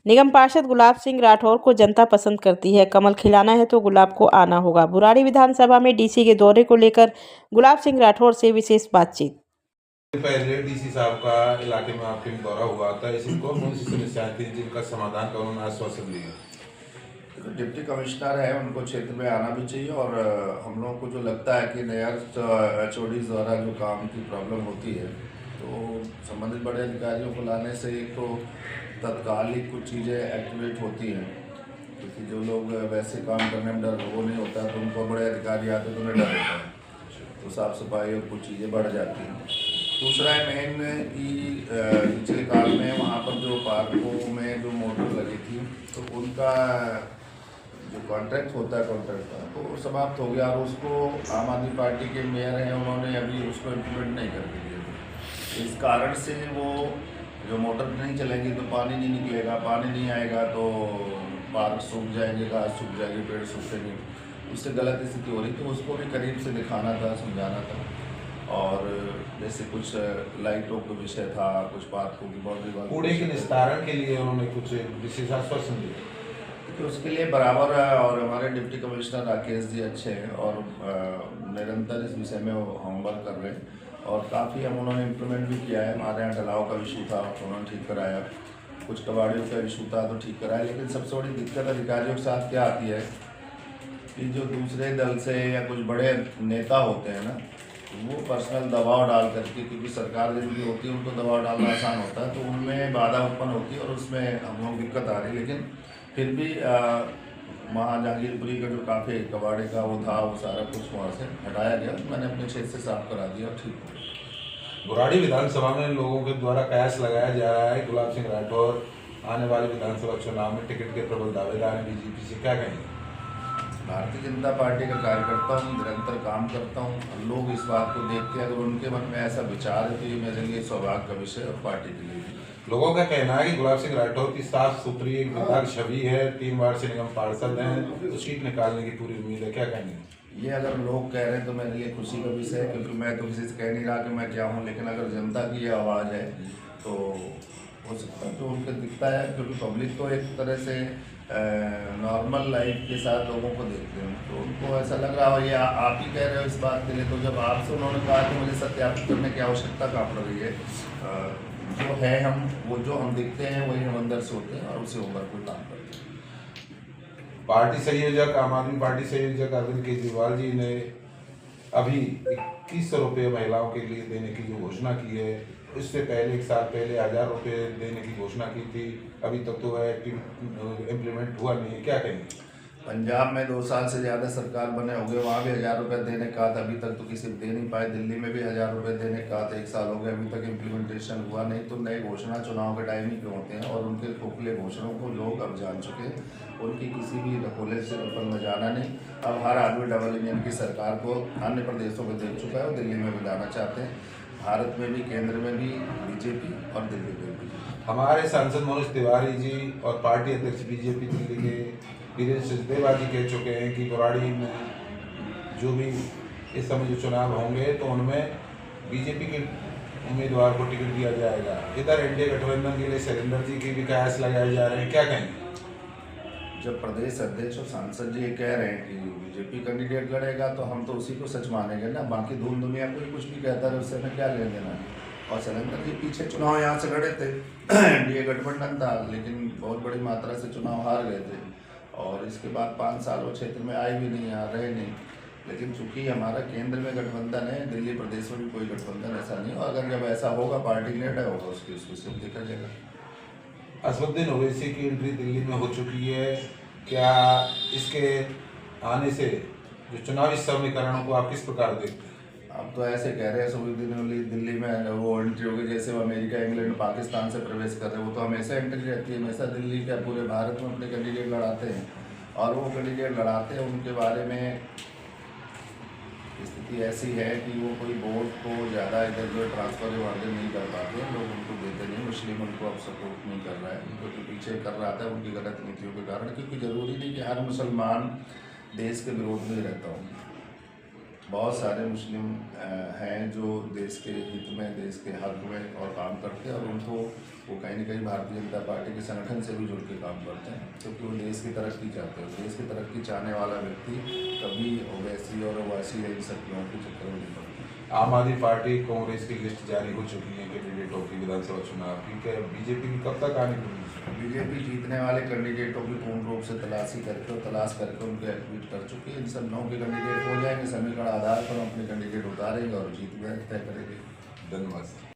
निगम पार्षद गुलाब सिंह राठौर को जनता पसंद करती है। कमल खिलाना है तो गुलाब को आना होगा। बुराड़ी विधानसभा में डीसी के दौरे को लेकर गुलाब सिंह राठौर से विशेष बातचीत। पहले डीसी साहब का इलाके में आपके दौरा हुआ था, इसमें कौन सी समस्याएं थी जिनका समाधान का उन्होंने आश्वासन दिया? डिप्टी कमिश्नर है, उनको क्षेत्र में आना भी चाहिए और हम लोगों को जो लगता है कि नया HOD द्वारा जो काम की प्रॉब्लम होती है तो संबंधित बड़े अधिकारियों को लाने से एक तो तत्कालिक कुछ चीज़ें एक्टिवेट होती हैं, क्योंकि जो लोग वैसे काम करने में डर वो नहीं होता तो उनको बड़े अधिकारी आते तो उन्हें डर होता है, तो साफ़ सफाई और कुछ चीज़ें बढ़ जाती हैं। दूसरा है मेन कि पिछले काल में वहाँ पर जो पार्कों में जो मोटर लगी थी तो उनका जो कॉन्ट्रैक्ट होता है कॉन्ट्रैक्ट का तो समाप्त हो गया और उसको आम आदमी पार्टी के मेयर हैं, उन्होंने अभी उसको इम्प्लीमेंट नहीं कर दिया। इस कारण से वो जो मोटर नहीं चलेगी तो पानी नहीं निकलेगा, पानी नहीं आएगा तो पार्क सूख जाएंगे, घास सूख जाएगी, पेड़ सूखेंगे, उससे गलत स्थिति हो रही। तो उसको भी करीब से दिखाना था, समझाना था। और जैसे कुछ लाइटों का विषय था, कुछ पार्कों की बाउंड्री, कूड़े के निस्तारण के लिए उन्होंने कुछ विशेष आश्वासन दिया तो उसके लिए बराबर है। और हमारे डिप्टी कमिश्नर राकेश जी अच्छे हैं और निरंतर इस विषय में होमवर्क कर रहे हैं और काफ़ी हम उन्होंने इम्प्लीमेंट भी किया है। हमारे यहाँ ढलाव का इशू था, उन्होंने ठीक कराया, कुछ कबाड़ियों का इशू था तो ठीक कराया। लेकिन सबसे बड़ी दिक्कत अधिकारियों के साथ क्या आती है कि जो दूसरे दल से या कुछ बड़े नेता होते हैं ना, वो पर्सनल दबाव डाल करके, क्योंकि सरकार जिनकी होती है उनको दबाव डालना आसान होता है, तो उनमें बाधा उत्पन्न होती है और उसमें हम लोग दिक्कत आ रही है। लेकिन फिर भी वहाँ जहांगीरपुरी का जो काफ़ी कबाड़े का वो था, वो सारा कुछ वहाँ से हटाया गया, मैंने अपने क्षेत्र से साफ करा दिया और ठीक हो गया। बुराड़ी विधानसभा में लोगों के द्वारा कयास लगाया जा रहा है गुलाब सिंह राठौर आने वाले विधानसभा चुनाव में टिकट के प्रबल दावेदार हैं, बीजेपी से क्या कहेंगे? भारतीय जनता पार्टी का कार्यकर्ता हूँ, निरंतर काम करता हूँ। लोग इस बात को देखते हैं, अगर उनके मन में ऐसा विचार है तो ये मेरे लिए सौभाग्य का विषय और पार्टी के लिए भी। लोगों का कहना है कि गुलाब सिंह राठौर की साफ सुथरी एक विधायक छवि है, 3 बार से निगम पार्षद हैं, तो सीट निकालने की पूरी उम्मीद है, क्या कहेंगे? ये अगर लोग कह रहे हैं तो मेरे लिए खुशी का विषय है, क्योंकि मैं तो किसी से कह नहीं रहा कि मैं क्या हूँ, लेकिन अगर जनता की ये आवाज़ है तो हो सकता है जो उनको दिखता है, क्योंकि पब्लिक तो एक तरह से नॉर्मल लाइफ के साथ लोगों को देखते हैं तो उनको ऐसा लग रहा हो। ये आप ही कह रहे हो इस बात के लिए, तो जब आपसे उन्होंने कहा कि मुझे सत्यापित करने की आवश्यकता कहाँ पड़ रही है, जो है हम वो जो हम दिखते हैं वही हम अंदर से होते हैं और उसे होकर कोई काम करते हैं। पार्टी संयोजक, आम आदमी पार्टी संयोजक अरविंद केजरीवाल जी ने अभी 2100 रुपये महिलाओं के लिए देने की जो घोषणा की है, इससे पहले 1 साल पहले 1000 रुपये देने की घोषणा की थी, अभी तक तो वह इम्प्लीमेंट हुआ नहीं है, क्या कहेंगे? पंजाब में 2 साल से ज़्यादा सरकार बने हो गए, वहाँ भी 1000 रुपये देने का था, अभी तक तो किसी दे नहीं पाए। दिल्ली में भी 1000 रुपये देने का था, 1 साल हो गया, अभी तक इम्प्लीमेंटेशन हुआ नहीं। तो नए घोषणा चुनाव के टाइम ही पे होते हैं और उनके खोखले घोषणाओं को लोग अब जान चुके हैं, उनकी किसी भी ढकोले से ऊपर में जाना नहीं। अब हर आदमी डबल इंजन की सरकार को अन्य प्रदेशों में देख चुका है और दिल्ली में भी लाना चाहते हैं, भारत में भी, केंद्र में भी बीजेपी और दिल्ली में भी। हमारे सांसद मनोज तिवारी जी और पार्टी अध्यक्ष बीजेपी दिल्ली के वीरेंद्र सचदेवा जी कह चुके हैं कि बुराड़ी में जो भी इस समय जो चुनाव होंगे तो उनमें बीजेपी के उम्मीदवार को टिकट दिया जाएगा। इधर एनडीए गठबंधन के लिए शैलेंद्र जी की भी कयास लगाए जा रहे हैं, क्या कहेंगे? जब प्रदेश अध्यक्ष और सांसद जी ये कह रहे हैं कि बीजेपी कैंडिडेट लड़ेगा तो हम तो उसी को सच मानेंगे ना, बाकी धूम दुनिया कोई कुछ भी कहता है उससे हमें क्या लेना देना है। और शैलेंद्र जी पीछे चुनाव यहाँ से लड़े थे, एनडीए गठबंधन था, लेकिन बहुत बड़ी मात्रा से चुनाव हार गए थे और इसके बाद 5 साल वो क्षेत्र में आए भी नहीं, यहाँ रहे नहीं। लेकिन चूंकि हमारा केंद्र में गठबंधन है, दिल्ली प्रदेश में भी कोई गठबंधन ऐसा नहीं, और अगर जब ऐसा होगा पार्टी निर्णय होगा उसको सिर्फ देखा जाएगा। असदुद्दीन ओवैसी की एंट्री दिल्ली में हो चुकी है, क्या इसके आने से जो चुनावी समीकरणों को आप किस प्रकार देखते हैं? अब तो ऐसे कह रहे हैं असदुद्दीन दिल्ली में वो एंट्री होगी जैसे वो अमेरिका, इंग्लैंड, पाकिस्तान से प्रवेश कर रहे हैं, वो तो हमेशा एंट्री रहती है, हमेशा दिल्ली का पूरे भारत में अपने कैंडिडेट लड़ाते हैं और वो कैंडिडेट लड़ाते हैं, उनके बारे में स्थिति ऐसी है कि वो कोई वोट को ज़्यादा इधर जो ट्रांसफर वाले नहीं कर पाते, लोग उनको देते नहीं, मुस्लिम उनको अब सपोर्ट नहीं कर रहा है, उनको तो पीछे कर रहा था उनकी गलत नीतियों के कारण, क्योंकि ज़रूरी नहीं कि हर मुसलमान देश के विरोध में रहता हो। बहुत सारे मुस्लिम हैं जो देश के हित में, देश के हक में और काम करते हैं, और उनको वो कहीं ना कहीं भारतीय जनता पार्टी के संगठन से भी जुड़ के काम करते हैं, क्योंकि वो देश की तरक्की चाहते हैं। देश की तरक्की चाहने वाला व्यक्ति कभी ओवैसी और ओवैसी इन सब लोगों के चक्कर में नहीं पड़ता। आम आदमी पार्टी कांग्रेस की लिस्ट जारी हो चुकी है कैंडिडेटों की विधानसभा चुनाव की, क्या बीजेपी की कब तक आने की उम्मीद है? बीजेपी जीतने वाले कैंडिडेटों की पूर्ण रूप से तलाश करके उनको एक्टिवेट कर चुकी है। इन सब 9 के कैंडिडेट हो जाएंगे, समीकरण आधार पर हम अपने कैंडिडेट उतारेंगे और जीत तय करेंगे। धन्यवाद।